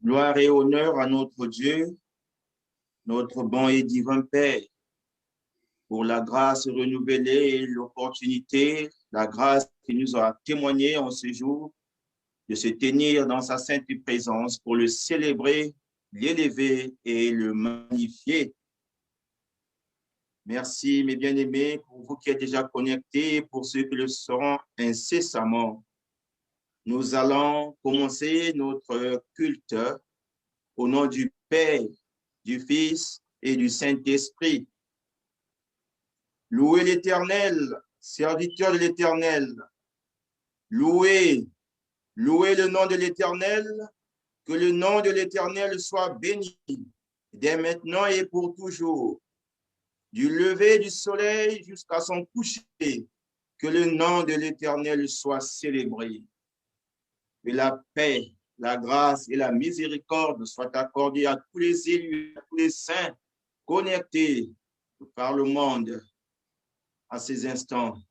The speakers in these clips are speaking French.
Gloire et honneur à notre Dieu, notre bon et divin Père, pour la grâce renouvelée et l'opportunité, la grâce qui nous a témoigné en ce jour, de se tenir dans sa sainte présence pour le célébrer, l'élever et le magnifier. Merci, mes bien-aimés, pour vous qui êtes déjà connectés, pour ceux qui le seront incessamment. Nous allons commencer notre culte au nom du Père, du Fils et du Saint-Esprit. Louez l'Éternel, serviteur de l'Éternel. Louez le nom de l'Éternel, que le nom de l'Éternel soit béni, dès maintenant et pour toujours. Du lever du soleil jusqu'à son coucher, que le nom de l'Éternel soit célébré. Que la paix, la grâce et la miséricorde soient accordées à tous les élus, à tous les saints connectés par le monde à ces instants.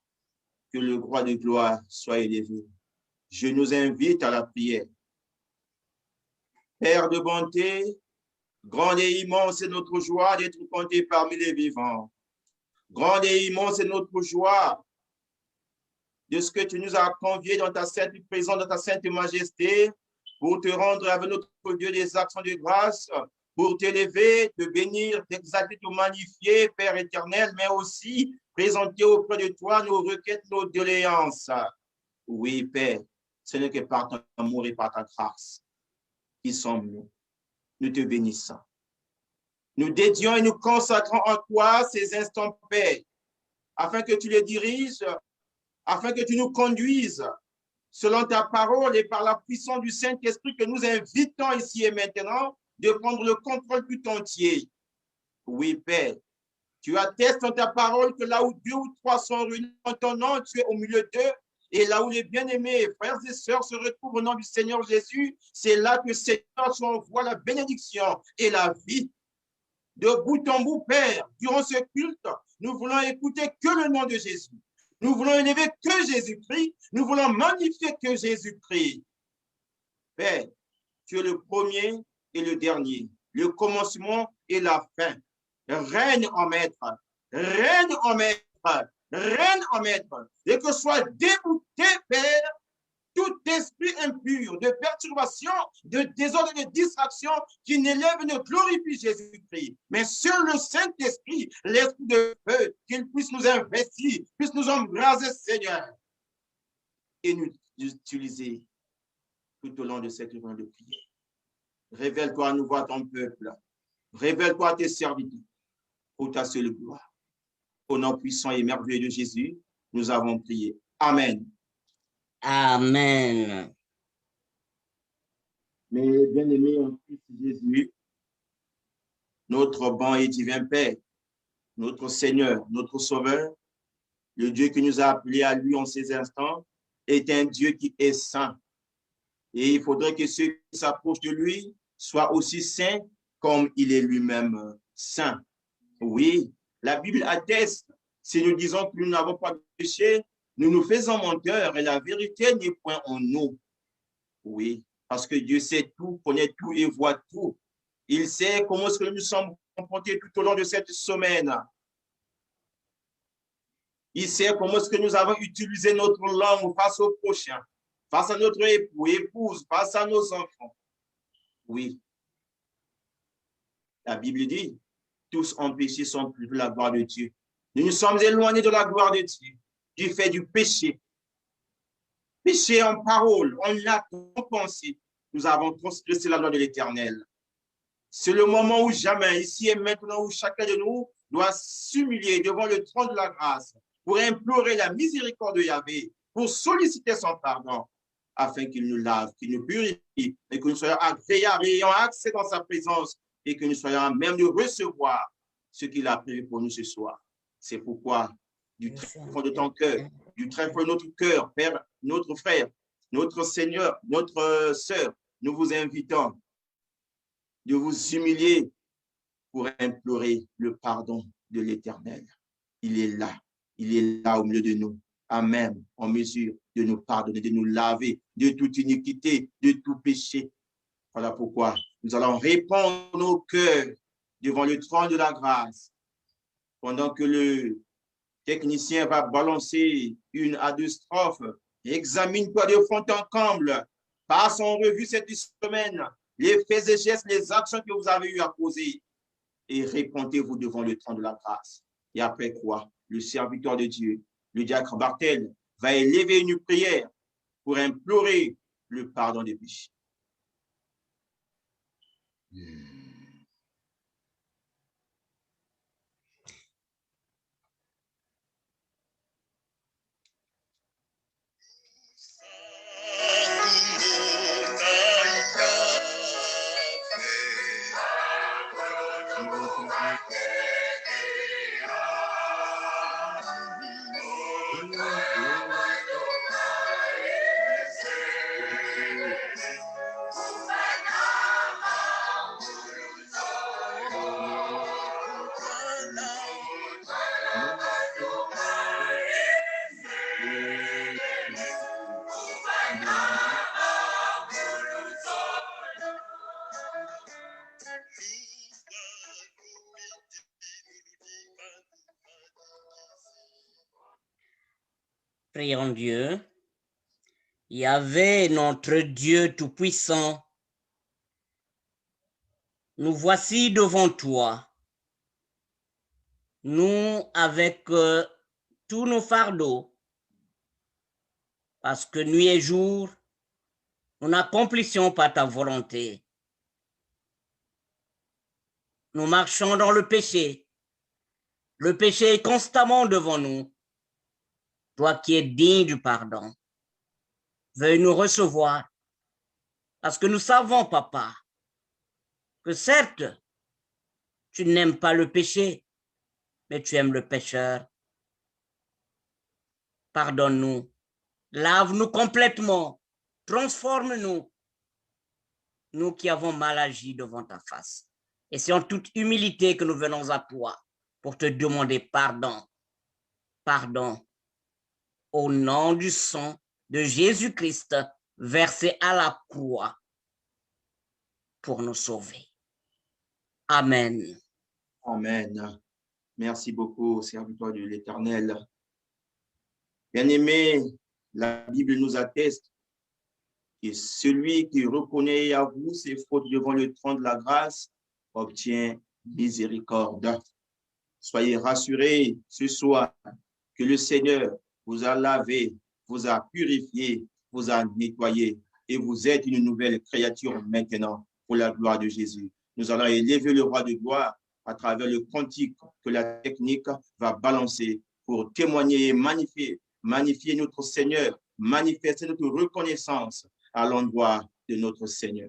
Que le roi de gloire soit élevé. Je nous invite à la prière. Père de bonté, grande et immense est notre joie d'être compté parmi les vivants. Grande et immense est notre joie de ce que tu nous as conviés dans ta sainte présence, dans ta sainte majesté, pour te rendre avec notre Dieu des actions de grâce, pour t'élever, te bénir, t'exalter, te magnifier, Père éternel, mais aussi présenter auprès de toi nos requêtes, nos doléances. Oui, Père, ce n'est que par ton amour et par ta grâce qui sommes-nous. Nous te bénissons. Nous dédions et nous consacrons en toi ces instants, Père, afin que tu les diriges, afin que tu nous conduises selon ta parole et par la puissance du Saint-Esprit que nous invitons ici et maintenant de prendre le contrôle tout entier. Oui, Père, tu attestes dans ta parole que là où 2 ou 3 sont réunis en ton nom, tu es au milieu d'eux. Et là où les bien-aimés frères et sœurs se retrouvent au nom du Seigneur Jésus, c'est là que le Seigneur envoie la bénédiction et la vie. De bout en bout, Père, durant ce culte, nous voulons écouter que le nom de Jésus. Nous voulons élever que Jésus-Christ. Nous voulons magnifier que Jésus-Christ. Père, tu es le premier et le dernier, le commencement et la fin. Règne en maître, règne en maître, règne en maître. Et que soit débouté, Père, tout esprit impur de perturbation, de désordre et de distraction qui n'élève et ne glorifie Jésus-Christ. Mais sur le Saint-Esprit, l'esprit de feu, qu'il puisse nous investir, puisse nous embraser, Seigneur, et nous utiliser tout au long de cette journée de prière. Révèle-toi à nouveau à ton peuple. Révèle-toi à tes serviteurs pour ta seule gloire. Au nom puissant et merveilleux de Jésus, nous avons prié. Amen. Amen. Mes bien-aimés en Christ Jésus, notre bon et divin Père, notre Seigneur, notre Sauveur, le Dieu qui nous a appelés à lui en ces instants, est un Dieu qui est saint. Et il faudrait que ceux qui s'approchent de lui soient aussi saints comme il est lui-même saint. Oui, la Bible atteste, si nous disons que nous n'avons pas de péché, nous nous faisons menteurs et la vérité n'est point en nous. Oui, parce que Dieu sait tout, connaît tout et voit tout. Il sait comment est-ce que nous sommes comportés tout au long de cette semaine. Il sait comment est-ce que nous avons utilisé notre langue face au prochain, face à notre époux, épouse, face à nos enfants. Oui. La Bible dit, tous ont péché, sont privés de la gloire de Dieu. Nous nous sommes éloignés de la gloire de Dieu, du fait du péché. Péché en parole, en acte, en pensée. Nous avons transgressé la loi de l'Éternel. C'est le moment où jamais, ici et maintenant, où chacun de nous doit s'humilier devant le trône de la grâce pour implorer la miséricorde de Yahvé, pour solliciter son pardon, afin qu'il nous lave, qu'il nous purifie, et que nous soyons agréables et ayant accès dans sa présence, et que nous soyons à même de recevoir ce qu'il a prévu pour nous ce soir. C'est pourquoi, du très fond de ton cœur, du très fond de notre cœur, Père, notre frère, notre Seigneur, notre sœur, nous vous invitons de vous humilier pour implorer le pardon de l'Éternel. Il est là au milieu de nous, à même en mesure de nous pardonner, de nous laver de toute iniquité, de tout péché. Voilà pourquoi nous allons répandre nos cœurs devant le trône de la grâce pendant que le technicien va balancer une à deux strophes. Examine-toi de fond en comble. Passe en revue cette semaine les faits et gestes, les actions que vous avez eu à poser et répondez-vous devant le trône de la grâce. Et après quoi, le serviteur de Dieu, le diacre Bartel, va élever une prière pour implorer le pardon des péchés. Prions Dieu. Yahvé, notre Dieu Tout-Puissant, nous voici devant toi. Nous, avec tous nos fardeaux, parce que nuit et jour, nous n'accomplissons pas ta volonté. Nous marchons dans le péché. Le péché est constamment devant nous. Toi qui es digne du pardon, veuille nous recevoir, parce que nous savons, Papa, que certes, tu n'aimes pas le péché, mais tu aimes le pécheur. Pardonne-nous, lave-nous complètement, transforme-nous, nous qui avons mal agi devant ta face. Et c'est en toute humilité que nous venons à toi pour te demander pardon. Pardon. Au nom du sang de Jésus-Christ versé à la croix pour nous sauver. Amen. Amen. Merci beaucoup, serviteur de l'Éternel. Bien-aimés, la Bible nous atteste que celui qui reconnaît et avoue ses fautes devant le trône de la grâce obtient miséricorde. Soyez rassurés ce soir que le Seigneur vous a lavé, vous a purifié, vous a nettoyé et vous êtes une nouvelle créature maintenant pour la gloire de Jésus. Nous allons élever le roi de gloire à travers le cantique que la technique va balancer pour témoigner et magnifier notre Seigneur, manifester notre reconnaissance à l'endroit de notre Seigneur.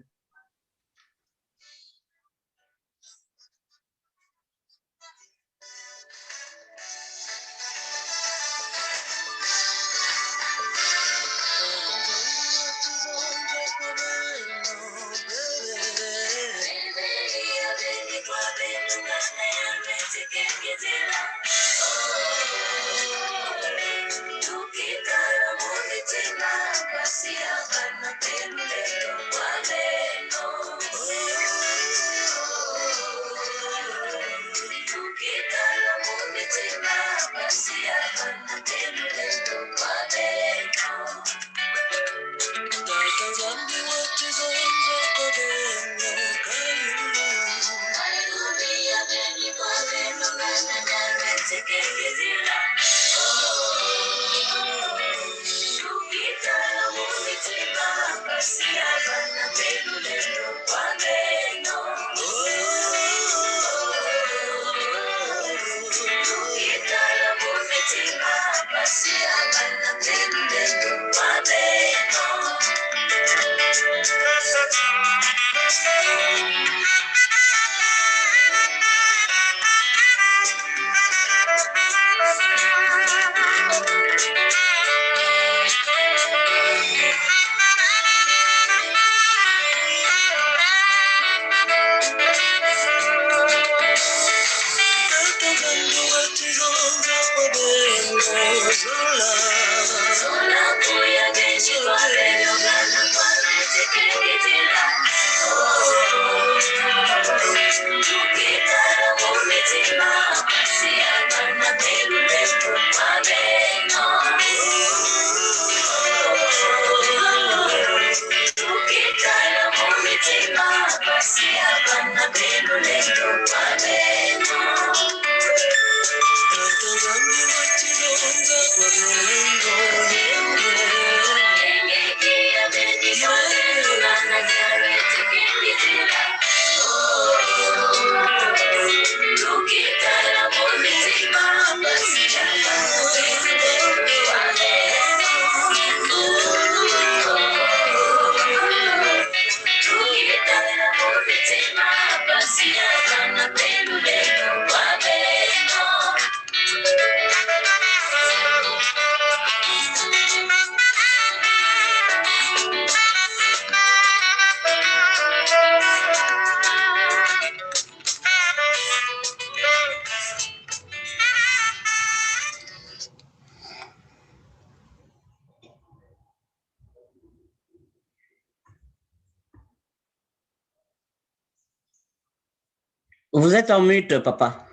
Vous êtes en mute, papa.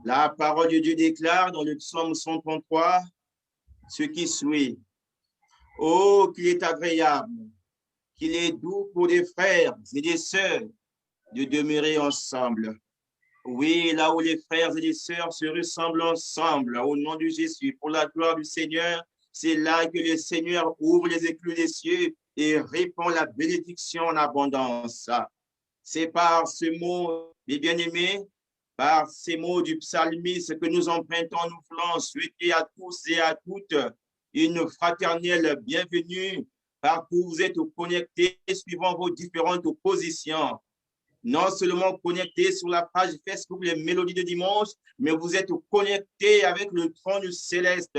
La parole de Dieu déclare dans le psaume 133 ce qui suit. Oh, qu'il est agréable, qu'il est doux pour des frères et des sœurs de demeurer ensemble. Oui, là où les frères et les sœurs se ressemblent ensemble, au nom de Jésus, pour la gloire du Seigneur, c'est là que le Seigneur ouvre les écluses des cieux et répand la bénédiction en abondance. C'est par ce mot, mes bien-aimés, par ces mots du psalmiste que nous empruntons, nous voulons souhaiter à tous et à toutes une fraternelle bienvenue, par où vous êtes connectés suivant vos différentes positions. Non seulement connectés sur la page Facebook Les Mélodies de Dimanche, mais vous êtes connectés avec le trône céleste,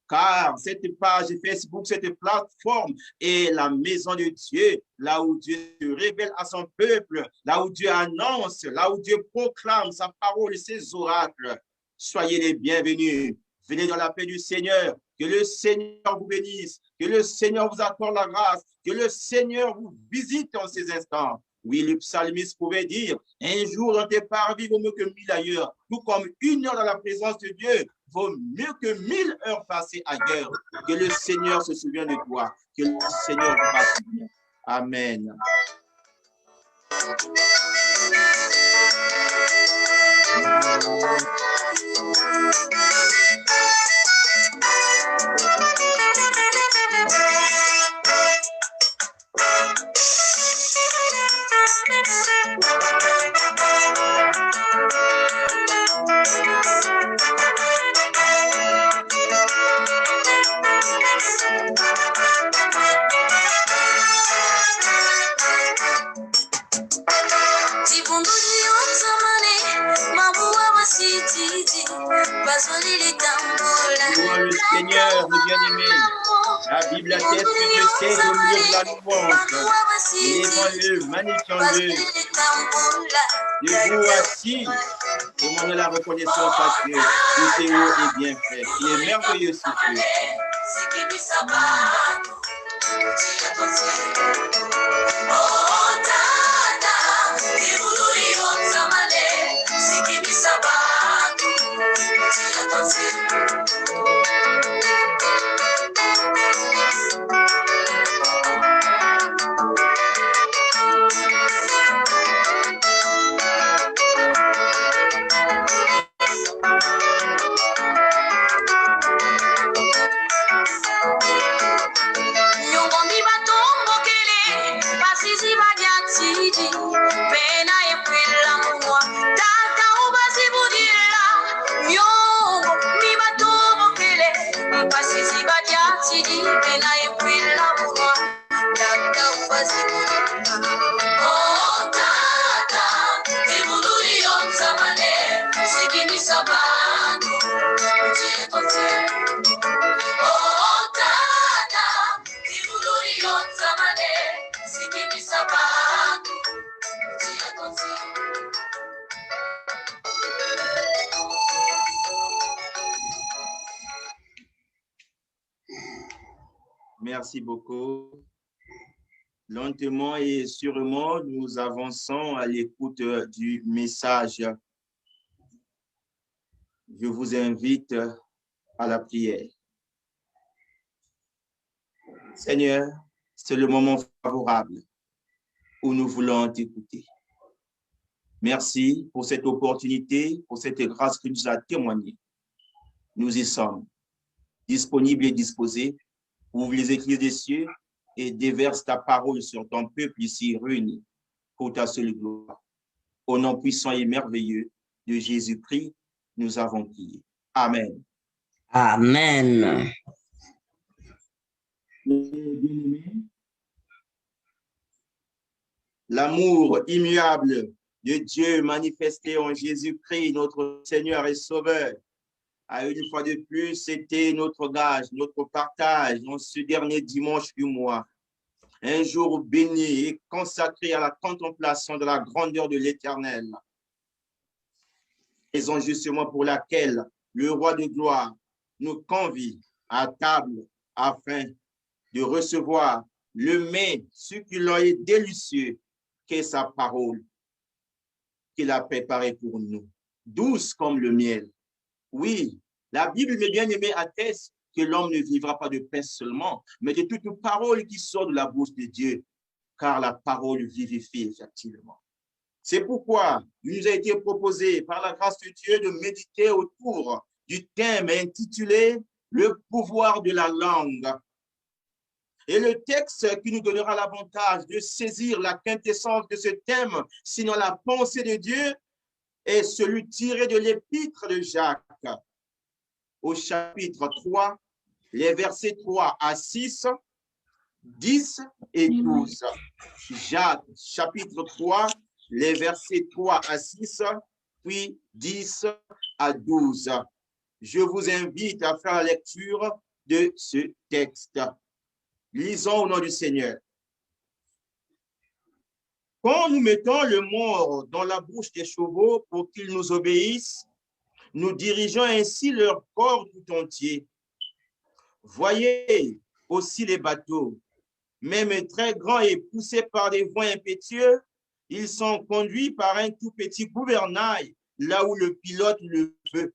car cette page Facebook, cette plateforme est la maison de Dieu, là où Dieu se révèle à son peuple, là où Dieu annonce, là où Dieu proclame sa parole et ses oracles. Soyez les bienvenus. Venez dans la paix du Seigneur. Que le Seigneur vous bénisse. Que le Seigneur vous accorde la grâce. Que le Seigneur vous visite en ces instants. Oui, le psalmiste pouvait dire, un jour dans tes parvis vaut mieux que 1000 ailleurs, tout comme une heure dans la présence de Dieu vaut mieux que 1000 heures passées ailleurs. Que le Seigneur se souvienne de toi, que le Seigneur vous fasse bien. Amen. Louons le Seigneur, mes bien-aimés. La Bible atteste que Dieu sait au milieu de la louange. Élevons-le, magnifions-le. Debout assis, demandons la reconnaissance à Dieu. Tout est haut et bien fait. Il est merveilleux, ce Dieu. Merci beaucoup. Lentement et sûrement, nous avançons à l'écoute du message. Je vous invite à la prière. Seigneur, c'est le moment favorable où nous voulons t'écouter. Merci pour cette opportunité, pour cette grâce que tu nous as témoignée. Nous y sommes disponibles et disposés. Ouvre les écrits des cieux et déverse ta parole sur ton peuple ici réuni pour ta seule gloire. Au nom puissant et merveilleux de Jésus-Christ, nous avons prié. Amen. Amen. L'amour immuable de Dieu manifesté en Jésus-Christ, notre Seigneur et Sauveur, a une fois de plus, c'était notre gage, notre partage en ce dernier dimanche du mois. Un jour béni et consacré à la contemplation de la grandeur de l'Éternel. Raison justement pour laquelle le roi de gloire nous convie à table afin de recevoir le mets succulent et délicieux qu'est sa parole qu'il a préparé pour nous, douce comme le miel. Oui, la Bible, mes bien-aimés, atteste que l'homme ne vivra pas de pain seulement, mais de toute parole qui sort de la bouche de Dieu, car la parole vivifie effectivement. C'est pourquoi il nous a été proposé par la grâce de Dieu de méditer autour du thème intitulé « Le pouvoir de la langue ». Et le texte qui nous donnera l'avantage de saisir la quintessence de ce thème, sinon la pensée de Dieu, est celui tiré de l'épître de Jacques, au chapitre 3, les versets 3 à 6, 10 et 12. Jacques, chapitre 3, les versets 3 à 6, puis 10 à 12. Je vous invite à faire la lecture de ce texte. Lisons au nom du Seigneur. Quand nous mettons le mort dans la bouche des chevaux pour qu'ils nous obéissent, nous dirigeons ainsi leur corps tout entier. Voyez aussi les bateaux, même très grands et poussés par des vents impétueux, ils sont conduits par un tout petit gouvernail, là où le pilote le veut.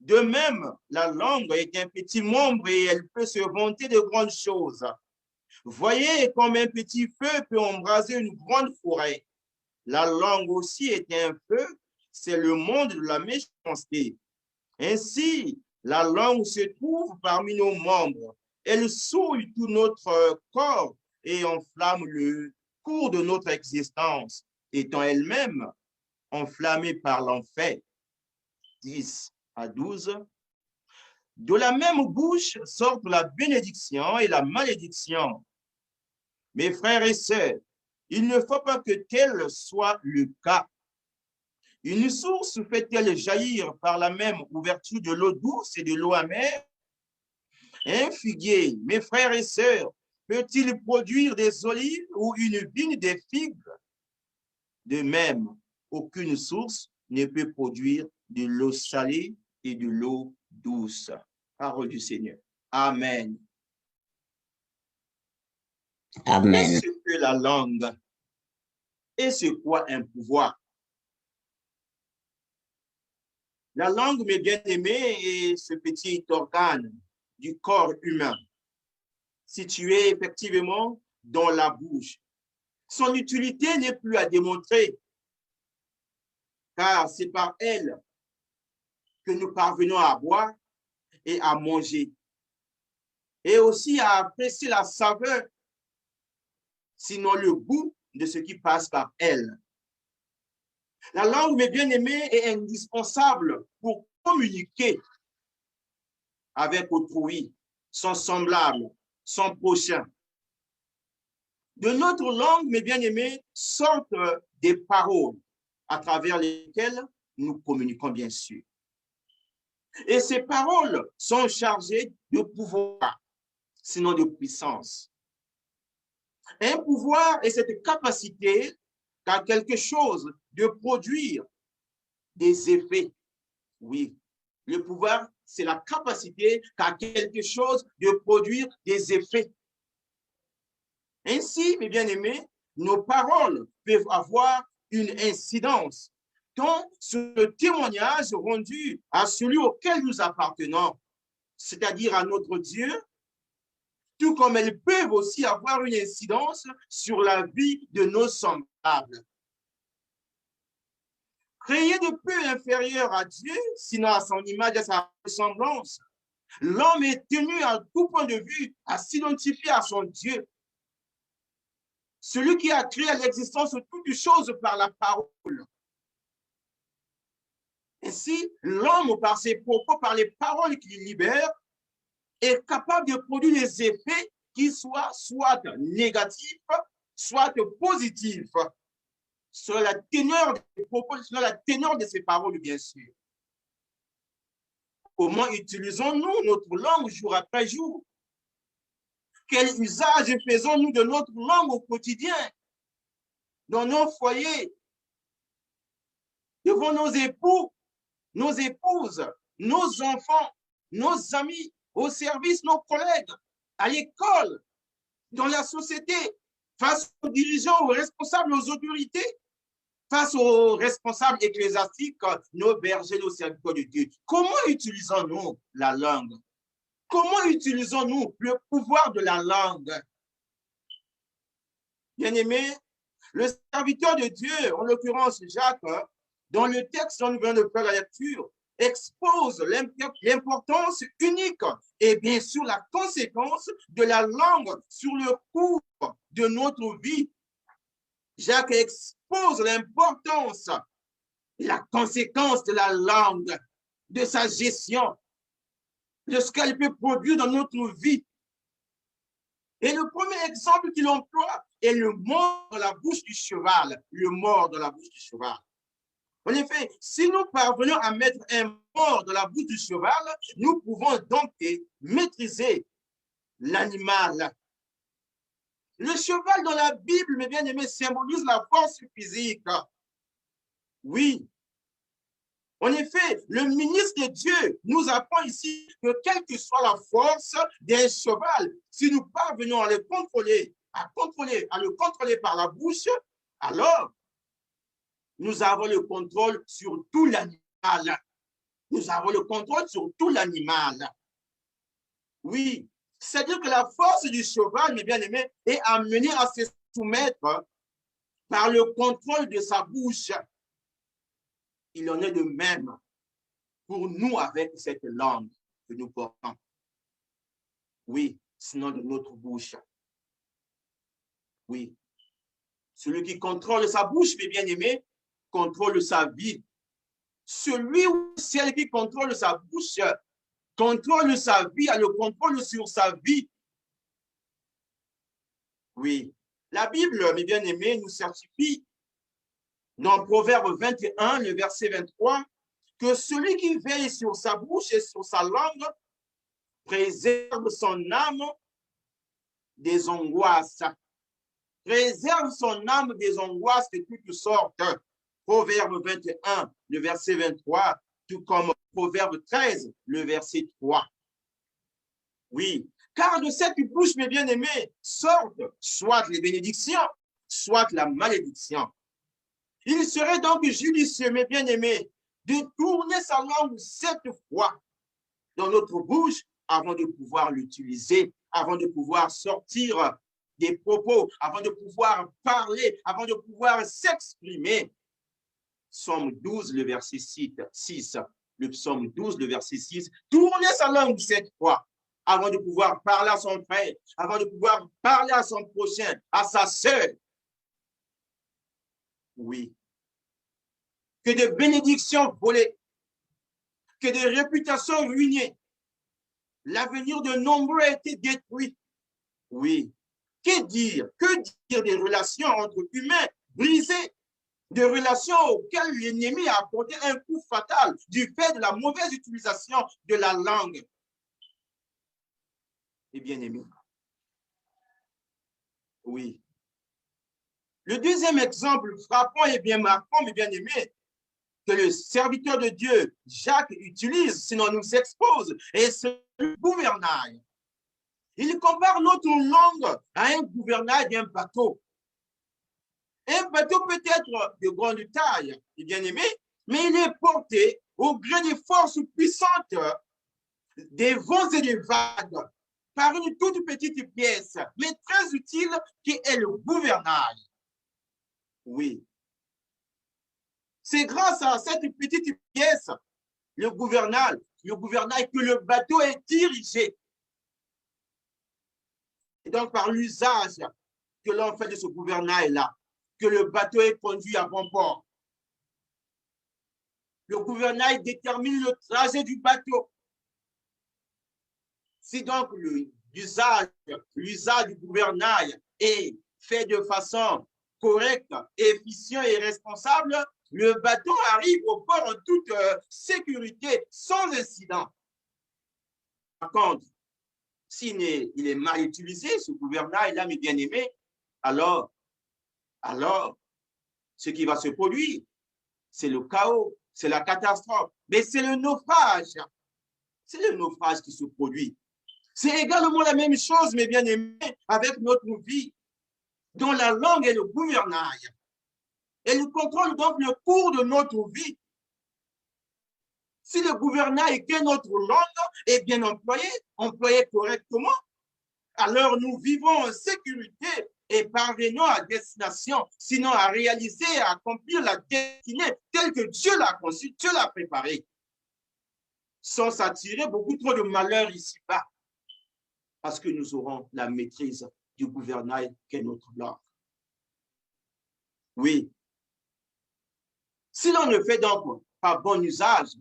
De même, la langue est un petit membre et elle peut se vanter de grandes choses. Voyez comme un petit feu peut embraser une grande forêt. La langue aussi est un feu, c'est le monde de la méchanceté. Ainsi, la langue se trouve parmi nos membres. Elle souille tout notre corps et enflamme le cours de notre existence, étant elle-même enflammée par l'enfer. 10 à 12. De la même bouche sortent la bénédiction et la malédiction. Mes frères et sœurs, il ne faut pas que tel soit le cas. Une source fait-elle jaillir par la même ouverture de l'eau douce et de l'eau amère? Un figuier, mes frères et sœurs, peut-il produire des olives ou une vigne des figues? De même, aucune source ne peut produire de l'eau salée et de l'eau douce. Parole du Seigneur. Amen. Amen. Qu'est-ce que la langue? Et c'est quoi un pouvoir? La langue, mes bien-aimés, est ce petit organe du corps humain, situé effectivement dans la bouche. Son utilité n'est plus à démontrer, car c'est par elle que nous parvenons à boire et à manger, et aussi à apprécier la saveur, sinon le goût de ce qui passe par elle. La langue, mes bien-aimés, est indispensable pour communiquer avec autrui, son semblable, son prochain. De notre langue, mes bien-aimés, sortent des paroles à travers lesquelles nous communiquons, bien sûr. Et ces paroles sont chargées de pouvoir, sinon de puissance. Un pouvoir est cette capacité qu'a quelque chose de produire des effets. Oui, le pouvoir, c'est la capacité qu'a quelque chose de produire des effets. Ainsi, mes bien-aimés, nos paroles peuvent avoir une incidence tant sur le témoignage rendu à celui auquel nous appartenons, c'est-à-dire à notre Dieu, tout comme elles peuvent aussi avoir une incidence sur la vie de nos semblables. Créé de peu inférieur à Dieu, sinon à son image et à sa ressemblance, l'homme est tenu à tout point de vue à s'identifier à son Dieu, celui qui a créé l'existence de toutes choses par la parole. Ainsi, l'homme, par ses propos, par les paroles qu'il libère, est capable de produire des effets qui soient soit négatifs, soit positifs, sur la teneur des propos, sur la teneur de ses paroles, bien sûr. Comment utilisons-nous notre langue jour après jour? Quel usage faisons-nous de notre langue au quotidien, dans nos foyers, devant nos époux, nos épouses, nos enfants, nos amis, au service, nos collègues, à l'école, dans la société, face aux dirigeants, aux responsables, aux autorités, face aux responsables ecclésiastiques, nos bergers, nos serviteurs de Dieu. Comment utilisons-nous la langue? Comment utilisons-nous le pouvoir de la langue? Bien-aimés, le serviteur de Dieu, en l'occurrence Jacques, dans le texte dont nous venons de faire la lecture, expose l'importance unique et bien sûr la conséquence de la langue sur le cours de notre vie. Jacques expose l'importance et la conséquence de la langue, de sa gestion, de ce qu'elle peut produire dans notre vie. Et le premier exemple qu'il emploie est le mort dans la bouche du cheval, le mort dans la bouche du cheval. En effet, si nous parvenons à mettre un mort dans la bouche du cheval, nous pouvons donc maîtriser l'animal. Le cheval dans la Bible, mes bien-aimés, symbolise la force physique. Oui. En effet, le ministre de Dieu nous apprend ici que quelle que soit la force d'un cheval, si nous parvenons à le contrôler, à le contrôler par la bouche, alors nous avons le contrôle sur tout l'animal. Nous avons le contrôle sur tout l'animal. Oui, c'est-à-dire que la force du cheval, mes bien-aimés, est amenée à se soumettre par le contrôle de sa bouche. Il en est de même pour nous avec cette langue que nous portons. Oui, sinon de notre bouche. Oui. Celui qui contrôle sa bouche, mes bien-aimés, contrôle sa vie. Celui ou celle qui contrôle sa bouche contrôle sa vie, a le contrôle sur sa vie. Oui. La Bible, mes bien-aimés, nous certifie dans Proverbe 21, le verset 23, que celui qui veille sur sa bouche et sur sa langue préserve son âme des angoisses. Préserve son âme des angoisses de toutes sortes. Proverbe 21, le verset 23, tout comme Proverbe 13, le verset 3. Oui, car de cette bouche, mes bien-aimés, sortent soit les bénédictions, soit la malédiction. Il serait donc judicieux, mes bien-aimés, de tourner sa langue 7 fois dans notre bouche avant de pouvoir l'utiliser, avant de pouvoir sortir des propos, avant de pouvoir parler, avant de pouvoir s'exprimer. Psaume 12, le verset 6. Le psaume 12, le verset 6. Tourner sa langue 7 fois avant de pouvoir parler à son frère, avant de pouvoir parler à son prochain, à sa sœur. Oui. Que de bénédictions volées, que de réputations ruinées. L'avenir de nombreux a été détruit. Oui. Que dire des relations entre humains brisées, de relations auxquelles l'ennemi a apporté un coup fatal du fait de la mauvaise utilisation de la langue. Et bien aimé. Oui. Le deuxième exemple frappant et bien marquant, mais bien aimé, que le serviteur de Dieu, Jacques, utilise, sinon nous expose, et c'est le gouvernail. Il compare notre langue à un gouvernail d'un bateau. Un bateau peut être de grande taille, bien aimé, mais il est porté au gré des forces puissantes des vents et des vagues par une toute petite pièce, mais très utile, qui est le gouvernail. Oui. C'est grâce à cette petite pièce, le gouvernail, que le bateau est dirigé. Et donc, par l'usage que l'on fait de ce gouvernail-là, que le bateau est conduit à bon port. Le gouvernail détermine le trajet du bateau. Si donc l'usage du gouvernail est fait de façon correcte, efficiente et responsable, le bateau arrive au port en toute sécurité, sans incident. Par contre, s'il est mal utilisé, ce gouvernail-là, mes bien-aimés, alors, ce qui va se produire, c'est le chaos, c'est la catastrophe, mais c'est le naufrage. C'est le naufrage qui se produit. C'est également la même chose, mes bien-aimés, avec notre vie, dont la langue est le gouvernail. Elle contrôle donc le cours de notre vie. Si le gouvernail est notre langue est bien employé correctement, alors nous vivons en sécurité et parvenons à destination, sinon à réaliser et à accomplir la destinée telle que Dieu l'a conçue, Dieu l'a préparée, sans s'attirer beaucoup trop de malheur ici-bas, parce que nous aurons la maîtrise du gouvernail qu'est notre langue. Oui. Si l'on ne fait donc pas bon usage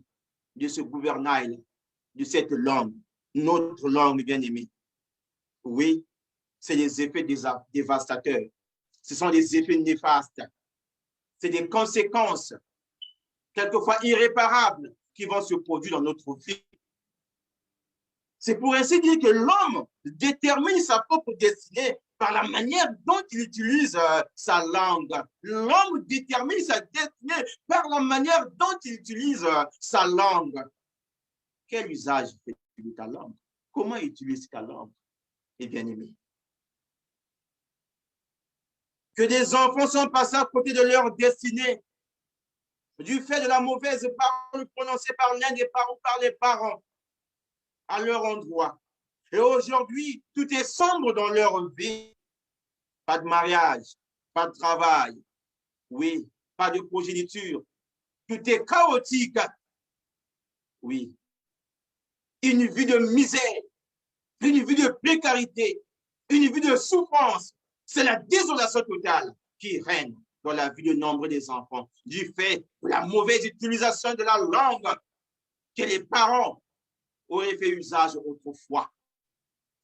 de ce gouvernail, de cette langue, notre langue bien-aimée, oui, c'est des effets dévastateurs. Ce sont des effets néfastes. C'est des conséquences, quelquefois irréparables, qui vont se produire dans notre vie. C'est pour ainsi dire que l'homme détermine sa propre destinée par la manière dont il utilise sa langue. L'homme détermine sa destinée par la manière dont il utilise sa langue. Quel usage fais-tu de ta langue? Comment utilises ta langue, mes bien-aimés? Que des enfants sont passés à côté de leur destinée du fait de la mauvaise parole prononcée par l'un des parents, par les parents à leur endroit. Et aujourd'hui, tout est sombre dans leur vie. Pas de mariage, pas de travail, oui, pas de progéniture. Tout est chaotique. Oui. Une vie de misère, une vie de précarité, une vie de souffrance. C'est la désolation totale qui règne dans la vie de nombre des enfants du fait de la mauvaise utilisation de la langue que les parents auraient fait usage autrefois.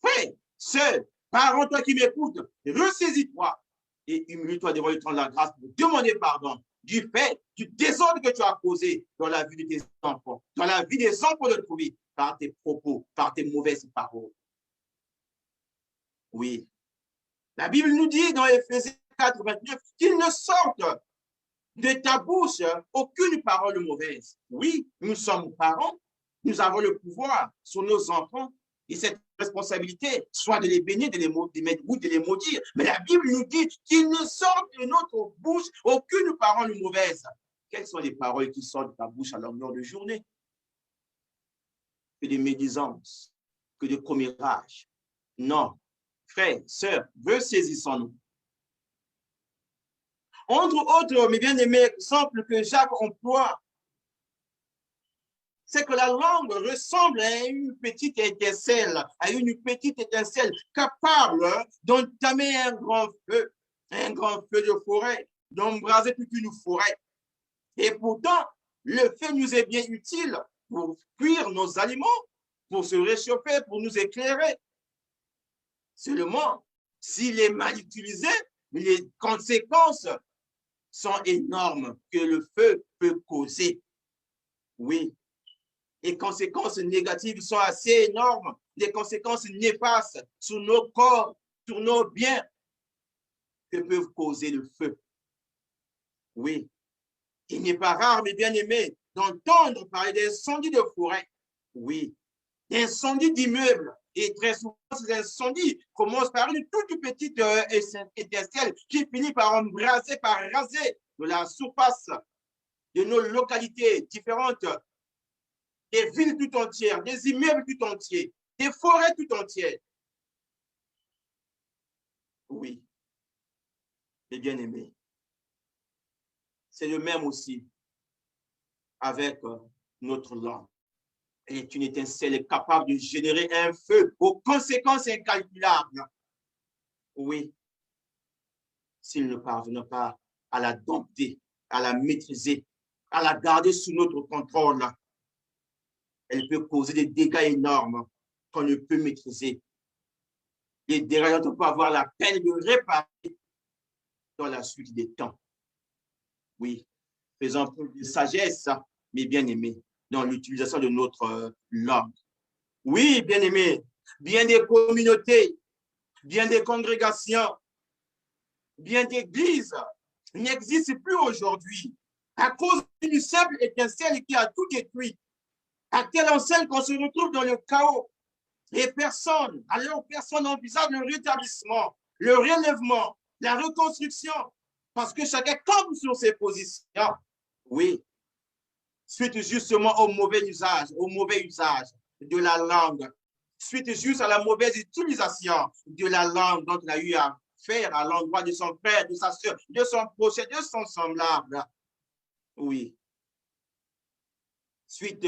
Frère, sœur, parent, toi qui m'écoutes, ressaisis-toi et humilie-toi devant le trône de la grâce pour demander pardon du fait du désordre que tu as causé dans la vie de tes enfants, dans la vie des enfants de notre vie, par tes propos, par tes mauvaises paroles. Oui. La Bible nous dit dans Éphésiens 4, 29 qu'il ne sorte de ta bouche aucune parole mauvaise. Oui, nous sommes parents, nous avons le pouvoir sur nos enfants et cette responsabilité, soit de les bénir, de les maudire. Mais la Bible nous dit qu'il ne sort de notre bouche aucune parole mauvaise. Quelles sont les paroles qui sortent de ta bouche à longueur de journée? Que des médisances, que des commérages. Non. Frères, sœurs, saisissons-nous. Entre autres, mes bien-aimés exemples que Jacques emploie, c'est que la langue ressemble à une petite étincelle, capable d'entamer un grand feu de forêt, d'embraser toute une forêt. Et pourtant, le feu nous est bien utile pour cuire nos aliments, pour se réchauffer, pour nous éclairer. Seulement, s'il est mal utilisé, les conséquences sont énormes que le feu peut causer. Oui. Les conséquences négatives sont assez énormes. Les conséquences néfastes sur nos corps, sur nos biens, que peuvent causer le feu. Oui. Il n'est pas rare, mes bien-aimés, d'entendre parler d'incendies de forêt. Oui. D'incendies d'immeubles, Et très souvent, ces incendies commencent par une toute petite étincelle qui finit par embraser, par raser de la surface de nos localités différentes, des villes tout entières, des immeubles tout entiers, des forêts tout entières. Oui, mes bien-aimés, c'est le même aussi avec notre langue. Elle est une étincelle capable de générer un feu aux conséquences incalculables. Oui, s'il ne parvient pas à la dompter, à la maîtriser, à la garder sous notre contrôle, elle peut causer des dégâts énormes qu'on ne peut maîtriser. Les dégâts dont on peut avoir la peine de réparer dans la suite des temps. Oui, faisons preuve de sagesse, mes bien-aimés, dans l'utilisation de notre langue. Oui, bien-aimés, bien des communautés, bien des congrégations, bien d'églises n'existent plus aujourd'hui à cause d'une simple étincelle qui a tout détruit. À telle enseigne qu'on se retrouve dans le chaos. Les personnes, alors personne envisage le rétablissement, le relèvement, la reconstruction, parce que chacun campe sur ses positions. Oui, suite justement au mauvais usage de la langue, suite juste à la mauvaise utilisation de la langue dont il a eu à faire à l'endroit de son frère, de sa soeur, de son prochain, de son semblable. Oui. Suite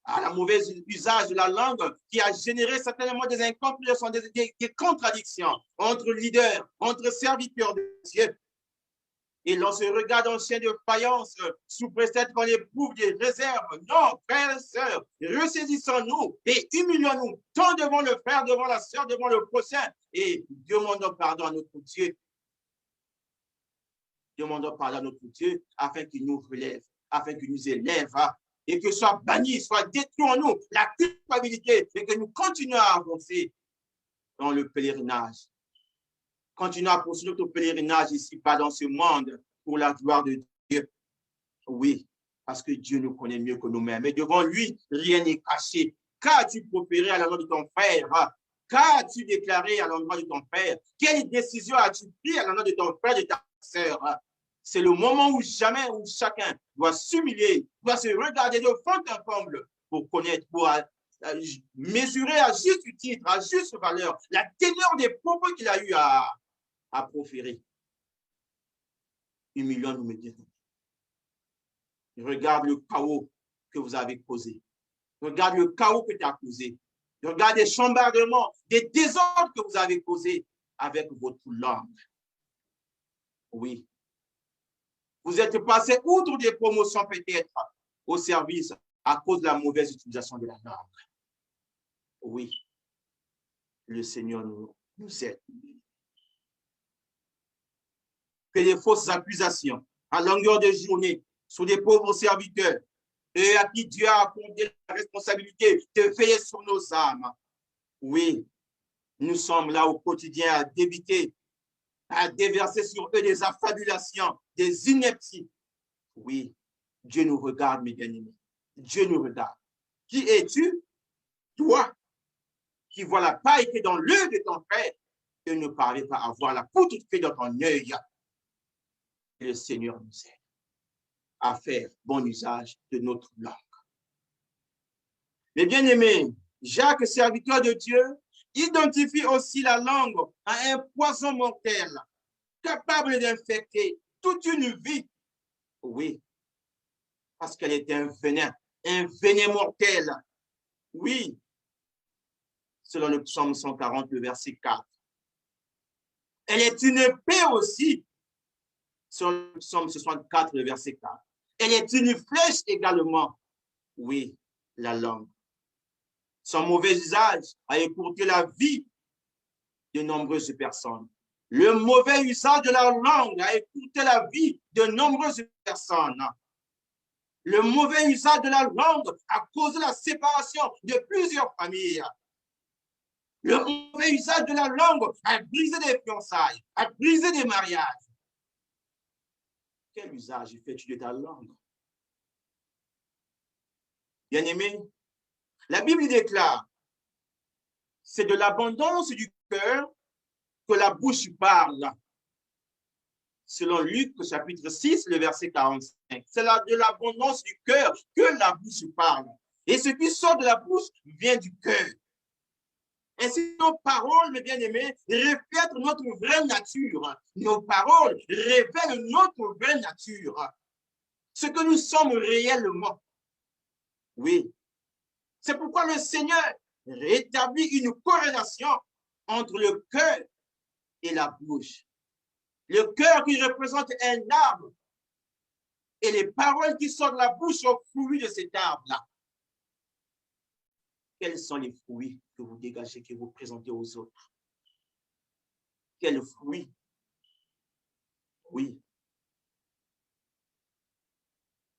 à la mauvaise usage de la langue qui a généré certainement des incompréhensions, des contradictions entre leaders, entre serviteurs de Dieu. Et l'on se regarde en chien de faïence sous prétexte qu'on éprouve des réserves. Non, frères et sœurs, ressaisissons-nous et humilions-nous tant devant le frère, devant la sœur, devant le prochain et demandons pardon à notre Dieu. Demandons pardon à notre Dieu afin qu'il nous relève, afin qu'il nous élève et que soit banni, soit détruit en nous la culpabilité et que nous continuons à avancer dans le pèlerinage. Continuons à poursuivre notre pèlerinage ici, pas dans ce monde, pour la gloire de Dieu. Oui, parce que Dieu nous connaît mieux que nous-mêmes. Mais devant lui, rien n'est caché. Qu'as-tu proféré à l'endroit de ton frère? Qu'as-tu déclaré à l'endroit de ton frère? Quelle décision as-tu prise à l'endroit de ton frère, de ta sœur? C'est le moment où jamais, où chacun doit s'humilier, doit se regarder de fond en comble pour connaître, pour mesurer à juste titre, à juste valeur, la teneur des propos qu'il a eu à proférer. Humilions-nous, mes bien-aimés. Regarde le chaos que vous avez causé. Regarde le chaos que tu as causé. Regarde les chambardements, des désordres que vous avez causés avec votre langue. Oui. Vous êtes passé outre des promotions peut-être au service à cause de la mauvaise utilisation de la langue. Oui. Le Seigneur nous aide. Que les fausses accusations à longueur de journée sur des pauvres serviteurs et à qui Dieu a accordé la responsabilité de veiller sur nos âmes. Oui, nous sommes là au quotidien à débiter, à déverser sur eux des affabulations, des inepties. Oui, Dieu nous regarde, mes bien-aimés. Dieu nous regarde. Qui es-tu? Toi, qui vois la paille qui est dans l'œil de ton frère et ne parviens pas à voir la poutre qui est dans ton œil. Et le Seigneur nous aide à faire bon usage de notre langue. Mais bien aimés, Jacques, serviteur de Dieu, identifie aussi la langue à un poison mortel, capable d'infecter toute une vie. Oui, parce qu'elle est un venin mortel. Oui, selon le psaume 140, le verset 4. Elle est une épée aussi, selon le psaume 64, le verset 4. Elle est une flèche également. Oui, la langue. Son mauvais usage a écourté la vie de nombreuses personnes. Le mauvais usage de la langue a écourté la vie de nombreuses personnes. Le mauvais usage de la langue a causé la séparation de plusieurs familles. Le mauvais usage de la langue a brisé des fiançailles, a brisé des mariages. Quel usage fais-tu de ta langue? Bien-aimé, la Bible déclare c'est de l'abondance du cœur que la bouche parle. Selon Luc, chapitre 6, le verset 45. C'est de l'abondance du cœur que la bouche parle. Et ce qui sort de la bouche vient du cœur. Ainsi, nos paroles, mes bien-aimés, reflètent notre vraie nature. Nos paroles révèlent notre vraie nature. Ce que nous sommes réellement. Oui. C'est pourquoi le Seigneur rétablit une corrélation entre le cœur et la bouche. Le cœur qui représente un arbre et les paroles qui sortent de la bouche sont fruits de cet arbre-là. Quels sont les fruits que vous dégagez, que vous présentez aux autres? Quels fruits? Oui.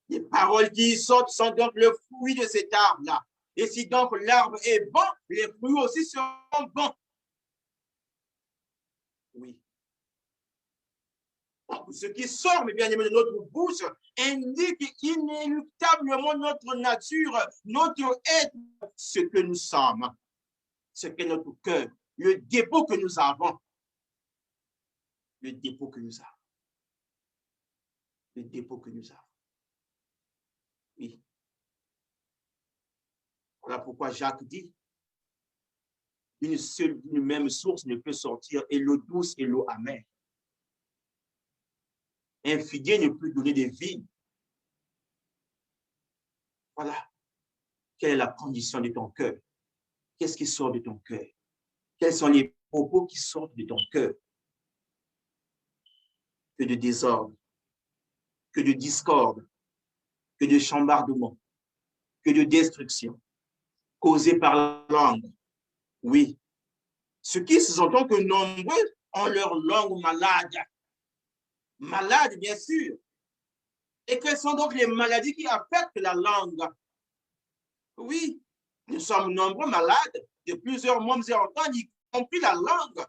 Les paroles qui sortent sont donc le fruit de cet arbre-là. Et si donc l'arbre est bon, les fruits aussi seront bons. Oui. Ce qui sort, mes bien-aimés, de notre bouche indique inéluctablement notre nature, notre être, ce que nous sommes, ce qu'est notre cœur, le dépôt que nous avons. Le dépôt que nous avons. Le dépôt que nous avons. Oui. Voilà pourquoi Jacques dit, une même source ne peut sortir, et l'eau douce et l'eau amère. Un figuier ne peut donner des vignes. Voilà. Quelle est la condition de ton cœur? Qu'est-ce qui sort de ton cœur? Quels sont les propos qui sortent de ton cœur? Que de désordre, que de discorde, que de chambardement, que de destruction, causée par la langue. Oui. Ce qui s'entend que nombreux ont leur langue malade. Malade, bien sûr. Et quelles sont donc les maladies qui affectent la langue? Oui, nous sommes nombreux malades de plusieurs membres et organes, y compris la langue.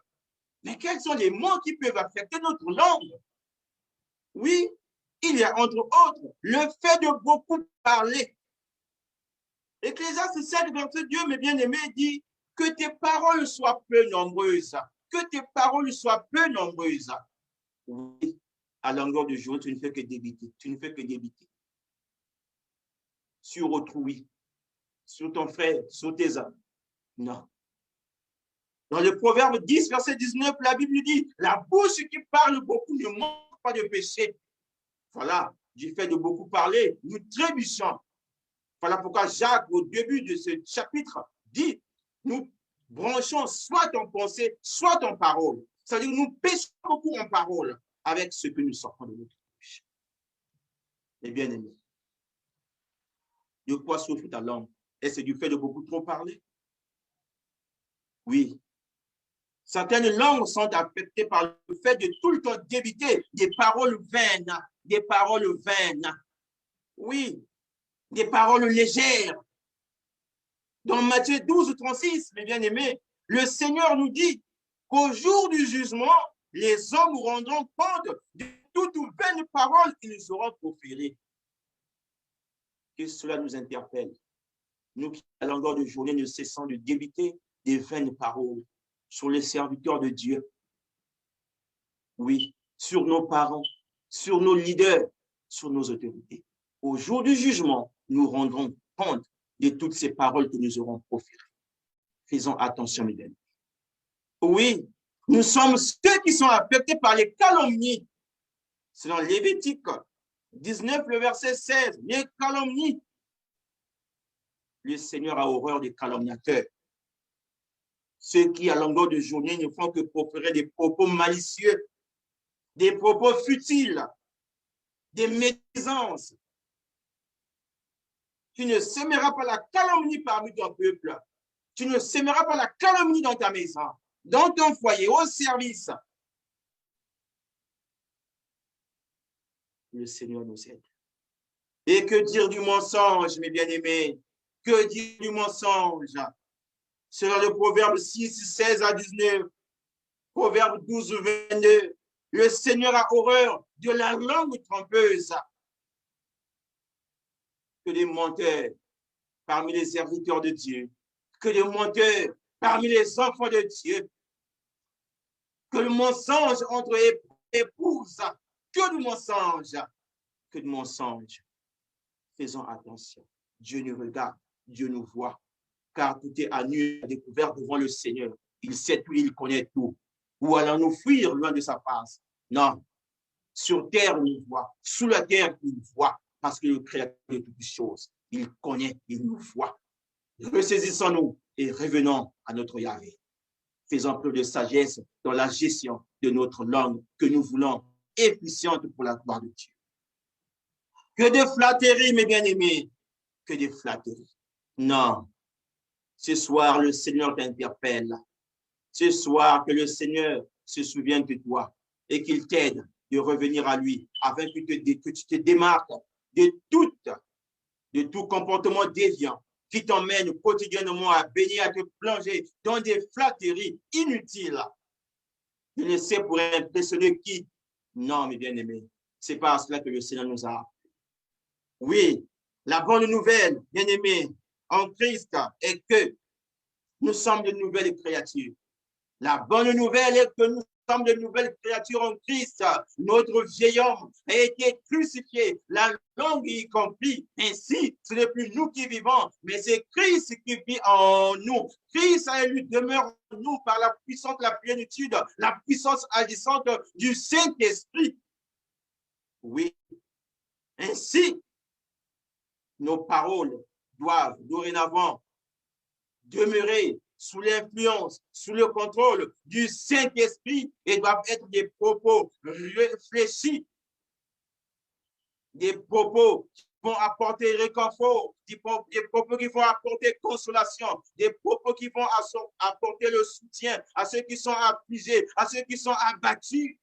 Mais quels sont les mots qui peuvent affecter notre langue? Oui, il y a entre autres le fait de beaucoup parler. Ecclésiaste 7, verset 2, mes bien-aimés, dit que tes paroles soient peu nombreuses. Que tes paroles soient peu nombreuses. Oui, à longueur de journée, tu ne fais que débiter. Tu ne fais que débiter. Sur autrui, sur ton frère, sur tes âmes. Non. Dans le Proverbe 10, verset 19, la Bible dit, la bouche qui parle beaucoup ne manque pas de péché. Voilà, du fait de beaucoup parler, nous trébuchons. Voilà pourquoi Jacques, au début de ce chapitre, dit, nous branchons soit en pensée, soit en parole. C'est-à-dire nous péchons beaucoup en parole avec ce que nous sortons de notre bouche. Et bien aimé, de quoi souffre ta langue? Est-ce du fait de beaucoup trop parler? Oui. Certaines langues sont affectées par le fait de tout le temps d'éviter des paroles vaines, des paroles vaines. Oui, des paroles légères. Dans Matthieu 12, 36, mes bien-aimés, le Seigneur nous dit qu'au jour du jugement, les hommes rendront compte de toute vaine parole qu'ils auront proférée. Que cela nous interpelle. Nous qui, à longueur de journée, ne cessons de débiter des vaines paroles sur les serviteurs de Dieu. Oui, sur nos parents, sur nos leaders, sur nos autorités. Au jour du jugement, nous rendrons compte de toutes ces paroles que nous aurons proférées. Faisons attention, mesdames. Oui, nous sommes ceux qui sont affectés par les calomnies. Selon Lévitique 19, le verset 16, les calomnies. Le Seigneur a horreur des calomniateurs. Ceux qui, à longueur de journée, ne font que proférer des propos malicieux, des propos futiles, des médisances. Tu ne sèmeras pas la calomnie parmi ton peuple. Tu ne sèmeras pas la calomnie dans ta maison, dans ton foyer, au service. Le Seigneur nous aide. Et que dire du mensonge, mes bien-aimés? Que dire du mensonge? Selon le Proverbe 6, 16 à 19, Proverbe 12, 22, le Seigneur a horreur de la langue trompeuse. Que des menteurs parmi les serviteurs de Dieu, que des menteurs parmi les enfants de Dieu. Que le mensonge entre épouses, que du mensonge, que du mensonge. Faisons attention. Dieu nous regarde, Dieu nous voit, car tout est à nu, à découvert devant le Seigneur. Il sait tout, il connaît tout. Ou allons-nous fuir loin de sa face? Non. Sur terre, il nous voit. Sous la terre, il nous voit. Parce que le Créateur de toutes choses, il connaît, il nous voit. Ressaisissons-nous et revenons à notre Yahvé. Faisons preuve de sagesse dans la gestion de notre langue que nous voulons efficiente pour la gloire de Dieu. Que de flatteries, mes bien-aimés, que de flatteries. Non. Ce soir, le Seigneur t'interpelle. Ce soir, que le Seigneur se souvienne de toi et qu'il t'aide de revenir à lui afin que tu te démarques de tout comportement déviant qui t'emmène quotidiennement à bénir, à te plonger dans des flatteries inutiles. Tu ne sais pour impressionner qui? Non, mes bien-aimés, c'est pas à cela que le Seigneur nous a. Oui, la bonne nouvelle, bien-aimés, en Christ, est que nous sommes de nouvelles créatures. La bonne nouvelle est que nous sommes de nouvelles créatures en Christ. Notre vieil homme a été crucifié, la langue y compris. Ainsi, ce n'est plus nous qui vivons, mais c'est Christ qui vit en nous. Christ a élu demeure en nous par la puissance, la plénitude, la puissance agissante du Saint-Esprit. Oui. Ainsi, nos paroles doivent dorénavant demeurer sous l'influence, sous le contrôle du Saint-Esprit et doivent être des propos réfléchis, des propos qui vont apporter réconfort, des propos qui vont apporter consolation, des propos qui vont apporter le soutien à ceux qui sont affligés, à ceux qui sont abattus,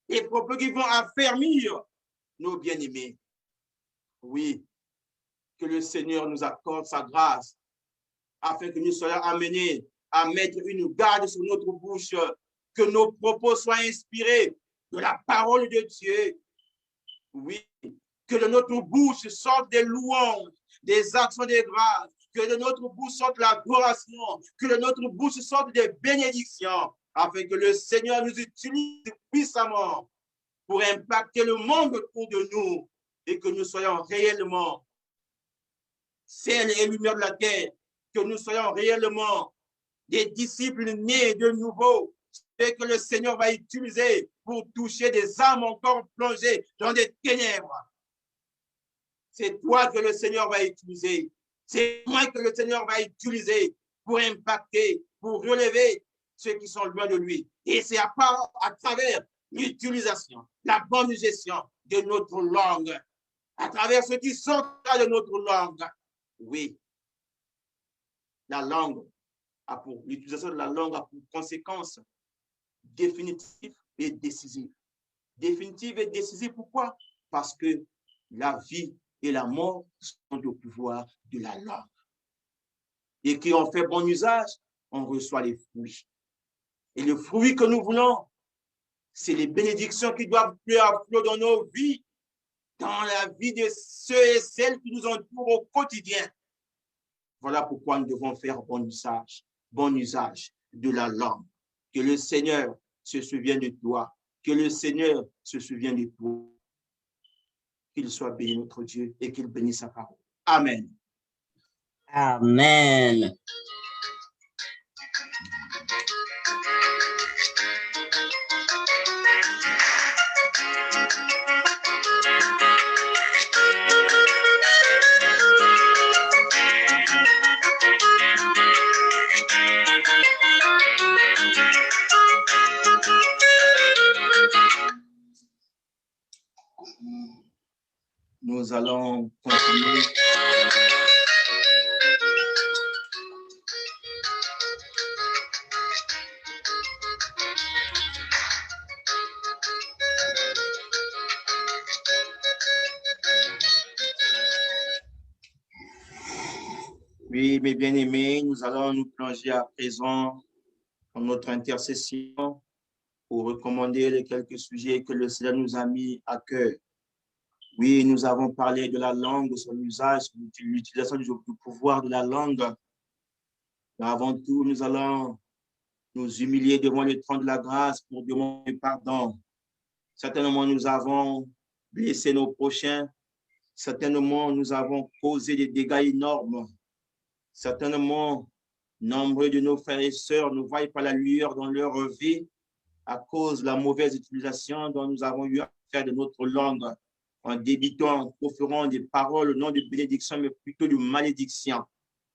des propos qui vont affermir nos bien-aimés. Oui, que le Seigneur nous accorde sa grâce afin que nous soyons amenés à mettre une garde sur notre bouche, que nos propos soient inspirés de la parole de Dieu. Oui, que de notre bouche sortent des louanges, des actions de grâce, que de notre bouche sorte l'adoration, que de notre bouche sorte des bénédictions, afin que le Seigneur nous utilise puissamment pour impacter le monde autour de nous et que nous soyons réellement sel et lumière de la terre, que nous soyons réellement des disciples nés de nouveau et que le Seigneur va utiliser pour toucher des âmes encore plongées dans des ténèbres. C'est toi que le Seigneur va utiliser. C'est moi que le Seigneur va utiliser pour impacter, pour relever ceux qui sont loin de lui. Et c'est à travers l'utilisation, la bonne gestion de notre langue, à travers ce qui sortira de notre langue. Oui, la langue l'utilisation de la langue a pour conséquence définitive et décisive. Définitive et décisive, pourquoi? Parce que la vie et la mort sont au pouvoir de la langue. Et qui en fait bon usage, on reçoit les fruits. Et le fruit que nous voulons, c'est les bénédictions qui doivent pleurer à flot dans nos vies, dans la vie de ceux et celles qui nous entourent au quotidien. Voilà pourquoi nous devons faire bon usage de la langue. Que le Seigneur se souvienne de toi. Que le Seigneur se souvienne de toi. Qu'il soit béni notre Dieu et qu'il bénisse sa parole. Amen. Amen. Nous allons continuer. Oui, mes bien-aimés, nous allons nous plonger à présent dans notre intercession pour recommander les quelques sujets que le Seigneur nous a mis à cœur. Oui, nous avons parlé de la langue, de son usage, de l'utilisation du pouvoir de la langue. Mais avant tout, nous allons nous humilier devant le trône de la grâce pour demander pardon. Certainement, nous avons blessé nos prochains. Certainement, nous avons causé des dégâts énormes. Certainement, nombreux de nos frères et sœurs ne voient pas la lueur dans leur vie à cause de la mauvaise utilisation dont nous avons eu à faire de notre langue en débitant, en proférant des paroles non de bénédiction, mais plutôt de malédiction.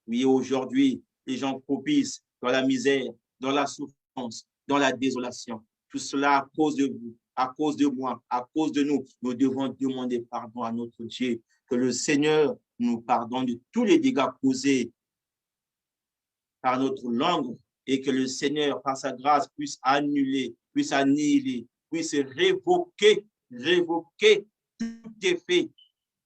Oui, aujourd'hui, les gens propices dans la misère, dans la souffrance, dans la désolation. Tout cela à cause de vous, à cause de moi, à cause de nous. Nous devons demander pardon à notre Dieu, que le Seigneur nous pardonne de tous les dégâts causés par notre langue et que le Seigneur, par sa grâce, puisse annuler, puisse annihiler, puisse révoquer tout effet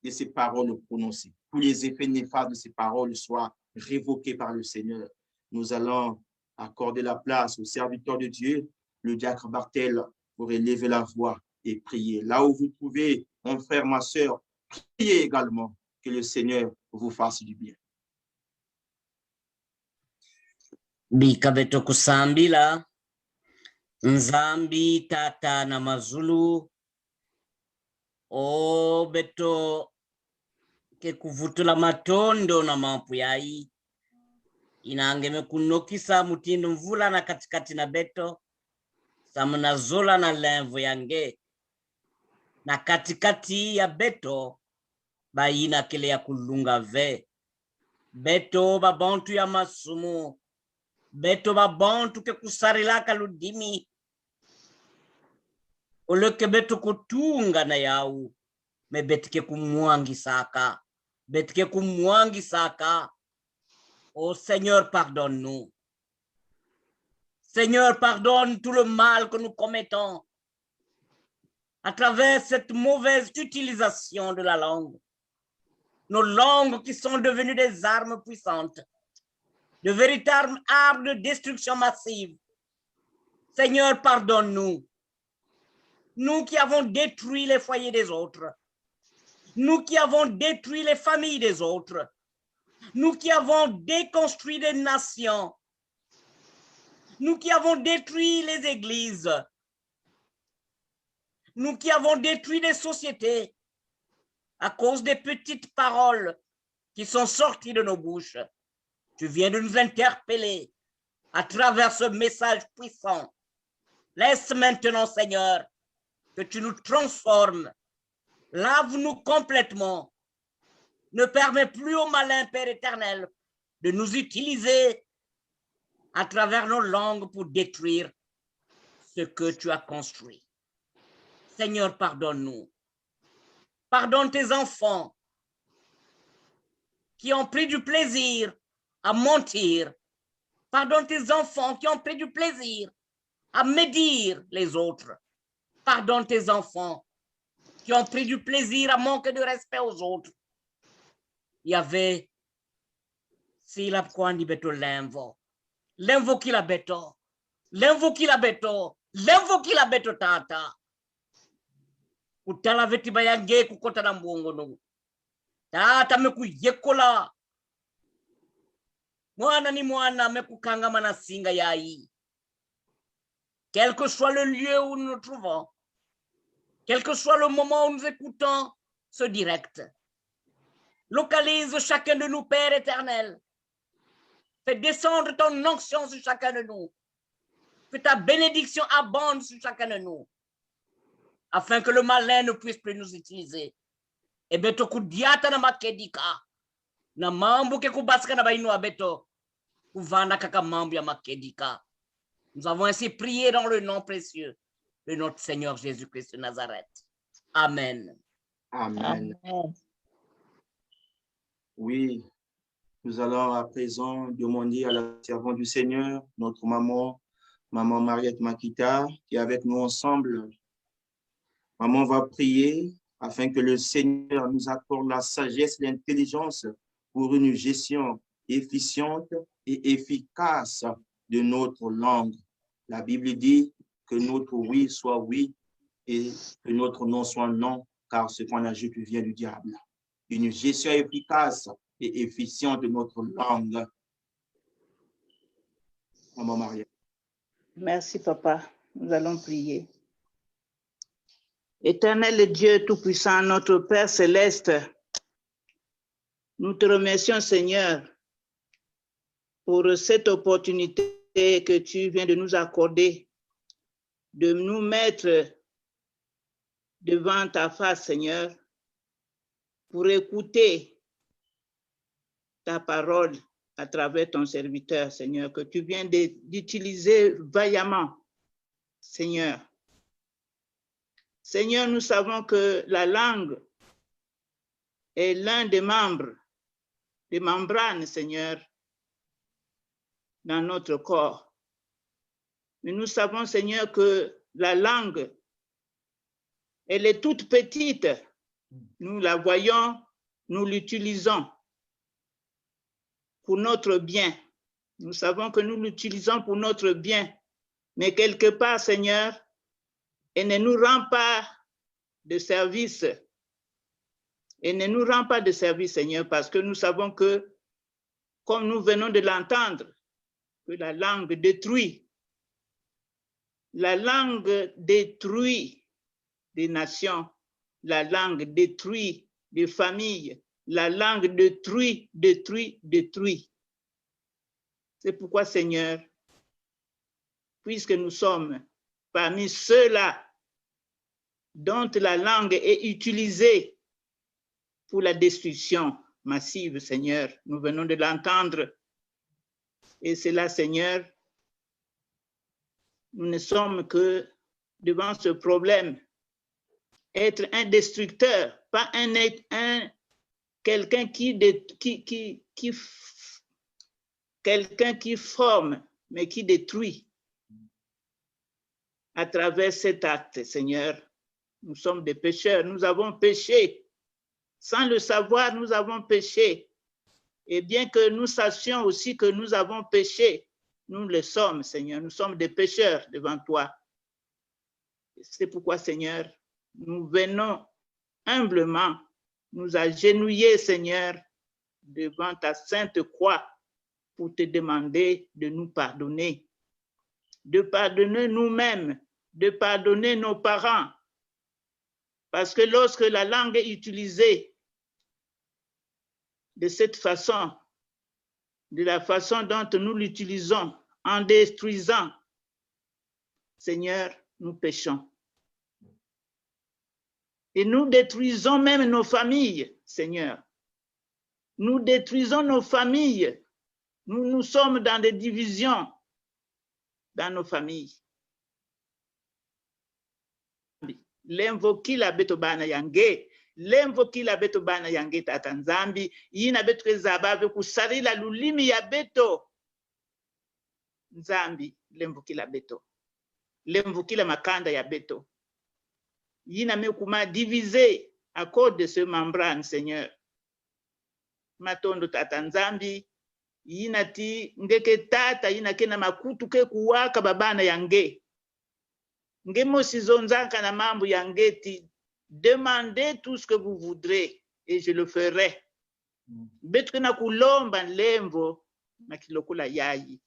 de ces paroles prononcées. Tous les effets néfastes de ces paroles soient révoqués par le Seigneur. Nous allons accorder la place au serviteur de Dieu, le diacre Bartel, pour élever la voix et prier. Là où vous trouvez, mon frère, ma soeur, priez également que le Seigneur vous fasse du bien. Bika beto kusambila nzambi tata na mazulu o beto ke kuvutula matondo na mampu yai inangeme kunokisa mutindo mvula na katikati na beto samuna zola na lenvo yange na katikati ya beto baina kele ya kulunga ve beto babantu ya masumu beto babantu ke kusarilaka ludimi oleke beto kutunga na yau me betike kumwangi saka betike kumwangi saka. Oh Seigneur, pardonne-nous. Seigneur, pardonne tout le mal que nous commettons à travers cette mauvaise utilisation de la langue. Nos langues qui sont devenues des armes puissantes, de véritables armes de destruction massive. Seigneur, pardonne-nous. Nous qui avons détruit les foyers des autres. Nous qui avons détruit les familles des autres. Nous qui avons déconstruit des nations. Nous qui avons détruit les églises. Nous qui avons détruit des sociétés à cause des petites paroles qui sont sorties de nos bouches. Tu viens de nous interpeller à travers ce message puissant. Laisse maintenant, Seigneur, que tu nous transformes. Lave-nous complètement. Ne permets plus au malin, Père éternel, de nous utiliser à travers nos langues pour détruire ce que tu as construit. Seigneur, pardonne-nous. Pardonne tes enfants qui ont pris du plaisir à mentir. Pardonne tes enfants qui ont pris du plaisir à médire les autres. Pardonne tes enfants qui ont pris du plaisir à manquer de respect aux autres. Il y avait si la kwandi beto lenvo ki la beto tata utala veti bayange kukota na mbongo no tata meku yekola mwana ni mwana mekukanga mana singa yai. Quel que soit le lieu où nous nous trouvons, quel que soit le moment où nous écoutons ce direct, localise chacun de nous, Père éternel. Fais descendre ton onction sur chacun de nous. Que ta bénédiction abonde sur chacun de nous. Afin que le malin ne puisse plus nous utiliser. Et beto kudiata na makedika. Na mambo ke kubaska na bainu abeto. Kuvanda kaka mambo ya makedika. Nous avons ainsi prié dans le nom précieux de notre Seigneur Jésus-Christ de Nazareth. Amen. Amen. Amen. Oui, nous allons à présent demander à la servante du Seigneur, notre maman Mariette Makita, qui est avec nous ensemble. Maman va prier afin que le Seigneur nous accorde la sagesse et l'intelligence pour une gestion efficiente et efficace de notre langue. La Bible dit que notre oui soit oui et que notre non soit non, car ce qu'on ajoute vient du diable. Une gestion efficace et efficiente de notre langue. Maman Maria. Merci, Papa. Nous allons prier. Éternel Dieu Tout-Puissant, notre Père Céleste, nous te remercions, Seigneur, pour cette opportunité que tu viens de nous accorder, de nous mettre devant ta face, Seigneur, pour écouter ta parole à travers ton serviteur, Seigneur, que tu viens d'utiliser vaillamment, Seigneur. Seigneur, nous savons que la langue est l'un des membres, des membranes, Seigneur, dans notre corps. Mais nous savons, Seigneur, que la langue, elle est toute petite. Nous la voyons, nous l'utilisons pour notre bien. Nous savons que nous l'utilisons pour notre bien. Mais quelque part, Seigneur, elle ne nous rend pas de service. Elle ne nous rend pas de service, Seigneur, parce que nous savons que, comme nous venons de l'entendre, que la langue détruit. La langue détruit des nations. La langue détruit des familles. La langue détruit. C'est pourquoi, Seigneur, puisque nous sommes parmi ceux-là dont la langue est utilisée pour la destruction massive, Seigneur, nous venons de l'entendre. Et c'est là, Seigneur, nous ne sommes que devant ce problème. Être un destructeur, pas quelqu'un qui forme, mais qui détruit. À travers cet acte, Seigneur, nous sommes des pécheurs, nous avons péché. Sans le savoir, nous avons péché. Et bien que nous sachions aussi que nous avons péché, nous le sommes, Seigneur. Nous sommes des pécheurs devant toi. C'est pourquoi, Seigneur, nous venons humblement nous agenouiller, Seigneur, devant ta sainte croix pour te demander de nous pardonner, de pardonner nous-mêmes, de pardonner nos parents. Parce que lorsque la langue est utilisée de cette façon, de la façon dont nous l'utilisons, en détruisant, Seigneur, nous péchons. Et nous détruisons même nos familles, Seigneur. Nous détruisons nos familles. Nous sommes dans des divisions dans nos familles. L'invokila beto bana yange, l'invokila beto bana yange tata nzambi, yina beto kezaba kusarila lulimi ya beto. Nzambi, l'invokila beto. L'invokila makanda ya beto. Yina me kuma divisé à cause de ce membrane, Seigneur. Matondo tata nzambi, yina ti ngeke tata yina kena makutu ke kuwaka babana yange. Ngemo sizonzaka na mambo yangeti, demandez tout ce que vous voudrez et je le ferai. Beto na kulomba lemvo na kilokula yayi.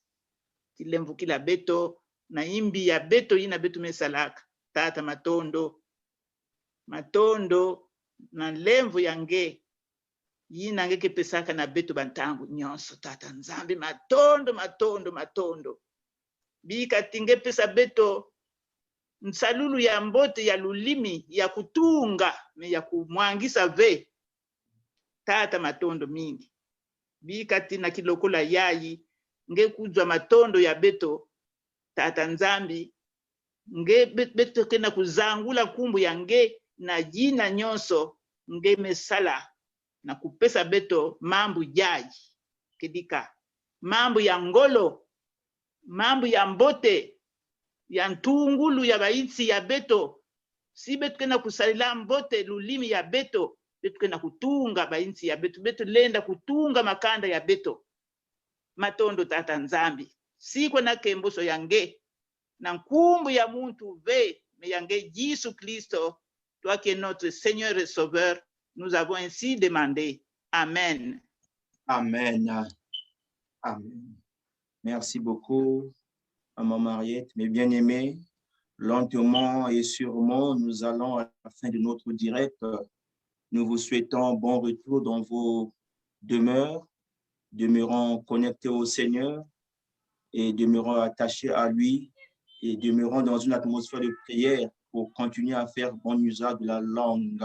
Tilemvo kila beto na imbi ya beto yina beto mesalaka. Tata matondo na lemvo yange yina ngeke pesaka na beto bantangu nyonso tata nzambi matondo. Bika tinge pesa beto nsalulu ya mbote ya lulimi ya kutunga me ya kumwangisa ve tata matondo mingi bikati na kilokola yayi nge kuzwa matondo ya beto tata nzambi nge beto kena kuzangula kumbu ya nge na jina nyonso nge mesala na kupesa beto mambu jayi kedika mambu ya ngolo mambu ya mbote ya ntungulu ya baitsi ya beto si beto kena kusalila mbote lulimi ya beto beto kena kutunga baitsi ya beto lenda kutunga makanda ya beto matondo tata nzambi siko na kemboso yange na nkumbu ya muntu ve me yange Jésus Christo toi qui es notre Seigneur et Sauveur nous avons ainsi demandé. Amen. Amen. Amen. Merci beaucoup, Maman Mariette. Mes bien-aimés, lentement et sûrement, nous allons à la fin de notre direct. Nous vous souhaitons bon retour dans vos demeures, demeurant connectés au Seigneur et demeurant attachés à lui et demeurant dans une atmosphère de prière pour continuer à faire bon usage de la langue.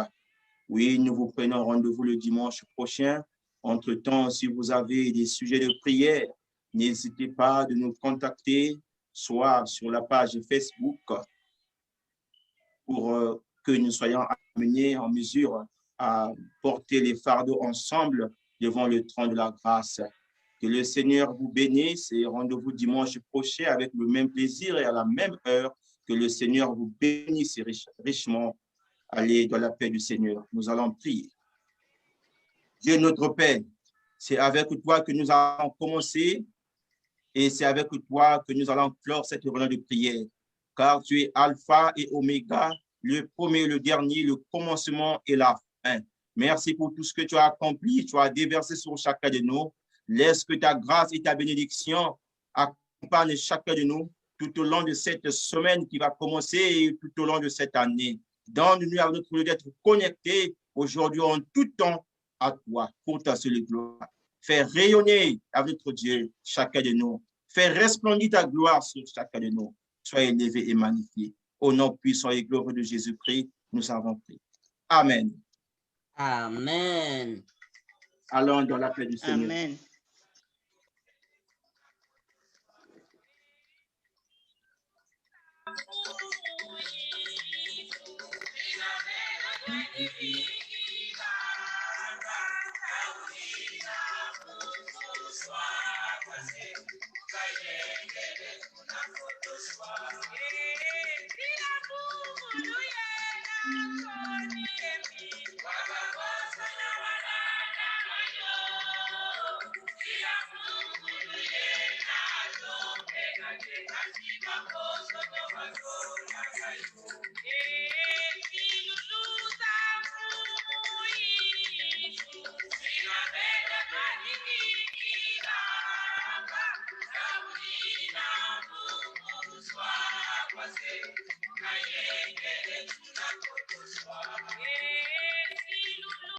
Oui, nous vous prenons rendez-vous le dimanche prochain. Entre-temps, si vous avez des sujets de prière, n'hésitez pas de nous contacter, soit sur la page Facebook, pour que nous soyons amenés en mesure à porter les fardeaux ensemble devant le trône de la grâce. Que le Seigneur vous bénisse et rendez-vous dimanche prochain avec le même plaisir et à la même heure. Que le Seigneur vous bénisse richement. Allez dans la paix du Seigneur. Nous allons prier. Dieu notre Père, c'est avec toi que nous allons commencer et c'est avec toi que nous allons clore cette réunion de prière. Car tu es Alpha et Oméga, le premier et le dernier, le commencement et la fin. Merci pour tout ce que tu as accompli, tu as déversé sur chacun de nous. Laisse que ta grâce et ta bénédiction accompagnent chacun de nous tout au long de cette semaine qui va commencer et tout au long de cette année. Donne-nous à notre lieu d'être connectés aujourd'hui en tout temps à toi pour ta seule gloire. Fais rayonner avec notre Dieu chacun de nous. Fais resplendir ta gloire sur chacun de nous. Sois élevé et magnifié. Au nom puissant et glorieux de Jésus-Christ, nous avons prié. Amen. Amen. Allons dans la paix du Seigneur. Amen.